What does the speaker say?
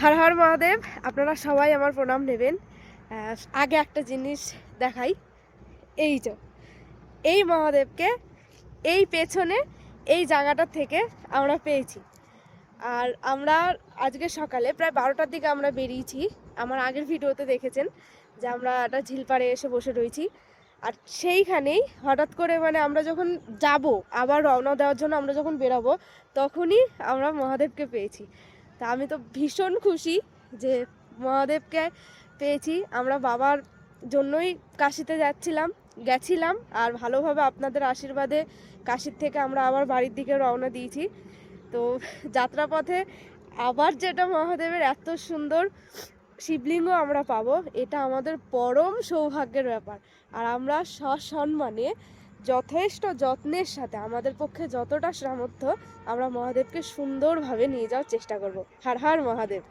হর হর মহাদেব। আপনারা সবাই আমার প্রণাম নেবেন। আগে একটা জিনিস দেখাই। এই যে এই মহাদেবকে এই পেছনে এই জায়গাটা থেকে আমরা পেয়েছি। আর আমরা আজকে সকালে প্রায় 12টার দিকে আমরা বেরিয়েছি। আমার আগের ভিডিওতে দেখেছেন যে আমরা একটা ঝিলপাড়ে এসে বসে রয়েছি। আর সেইখানেই হঠাৎ করে আমরা যখন যাব আবার রওনা দেওয়ার জন্য আমরা যখন বেরাবো, তখনই আমরা মহাদেবকে পেয়েছি। তা আমি তো ভীষণ খুশি যে মহাদেবকে পেয়েছি। আমরা বাবার জন্যই কাশিতে গেছিলাম আর ভালোভাবে আপনাদের আশীর্বাদে কাশির থেকে আমরা আবার বাড়ির দিকে রওনা দিয়েছি। তো যাত্রাপথে আবার যেটা মহাদেবের এত সুন্দর শিবলিঙ্গ আমরা পাবো, এটা আমাদের পরম সৌভাগ্যের ব্যাপার। আর আমরা সসম্মানে যথেষ্ট যত্নের সাথে আমাদের পক্ষে যতটা সামর্থ্য আমরা মহাদেবকে সুন্দরভাবে নিয়ে যাওয়ার চেষ্টা করব। হর হর মহাদেব।